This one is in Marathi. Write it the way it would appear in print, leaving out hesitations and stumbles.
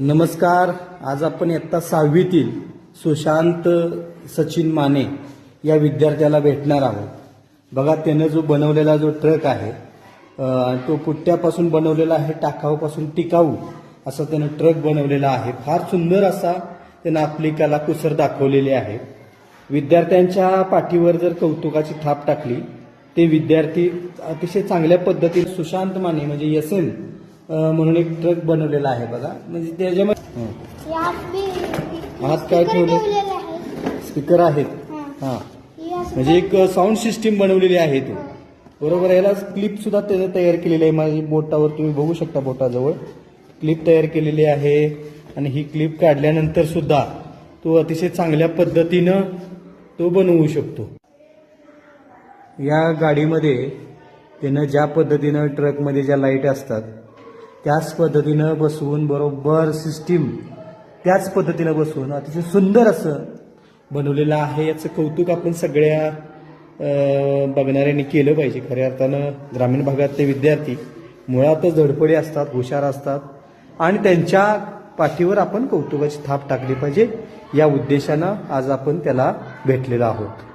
नमस्कार. आज आपण इयत्ता 6वीतील सुशांत सचिन माने या विद्यार्थ्याला भेटणार आहोत. बघा, त्यानं जो बनवलेला जो ट्रक आहे तो पुट्ट्यापासून बनवलेला आहे, टाकाऊपासून टिकाऊ असा त्यानं ट्रक बनवलेला आहे. फार सुंदर असा त्यानं आपली कलाकुसर दाखवलेली आहे. विद्यार्थ्यांच्या पाठीवर जर कौतुकाची थाप टाकली ते विद्यार्थी अतिशय चांगल्या पद्धतीने सुशांत माने म्हणजे एसएन म्हणून एक ट्रक बनवलेला आहे. बघा, म्हणजे त्याच्यामध्ये हात काय ठेवले, स्पीकर आहेत. हा, म्हणजे एक साऊंड सिस्टीम बनवलेली आहे ते, बरोबर. याला क्लिप सुद्धा त्यानं तयार केलेली आहे. माझी बोटावर तुम्ही बघू शकता, बोटाजवळ क्लिप तयार केलेली आहे. आणि ही क्लिप काढल्यानंतर सुद्धा तो अतिशय चांगल्या पद्धतीनं तो बनवू शकतो. या गाडीमध्ये त्यानं ज्या पद्धतीनं ट्रकमध्ये ज्या लाईट असतात त्याच पद्धतीनं बसवून, बरोबर सिस्टीम त्याच पद्धतीनं बसवून अतिशय सुंदर असं बनवलेलं आहे. याचं कौतुक आपण सगळ्या बघणाऱ्यांनी केलं पाहिजे. खऱ्या अर्थानं ग्रामीण भागातले विद्यार्थी मुळातच धडपडी असतात, हुशार असतात आणि त्यांच्या पाठीवर आपण कौतुकाची थाप टाकली पाहिजे. या उद्देशानं आज आपण त्याला भेटलेलो आहोत.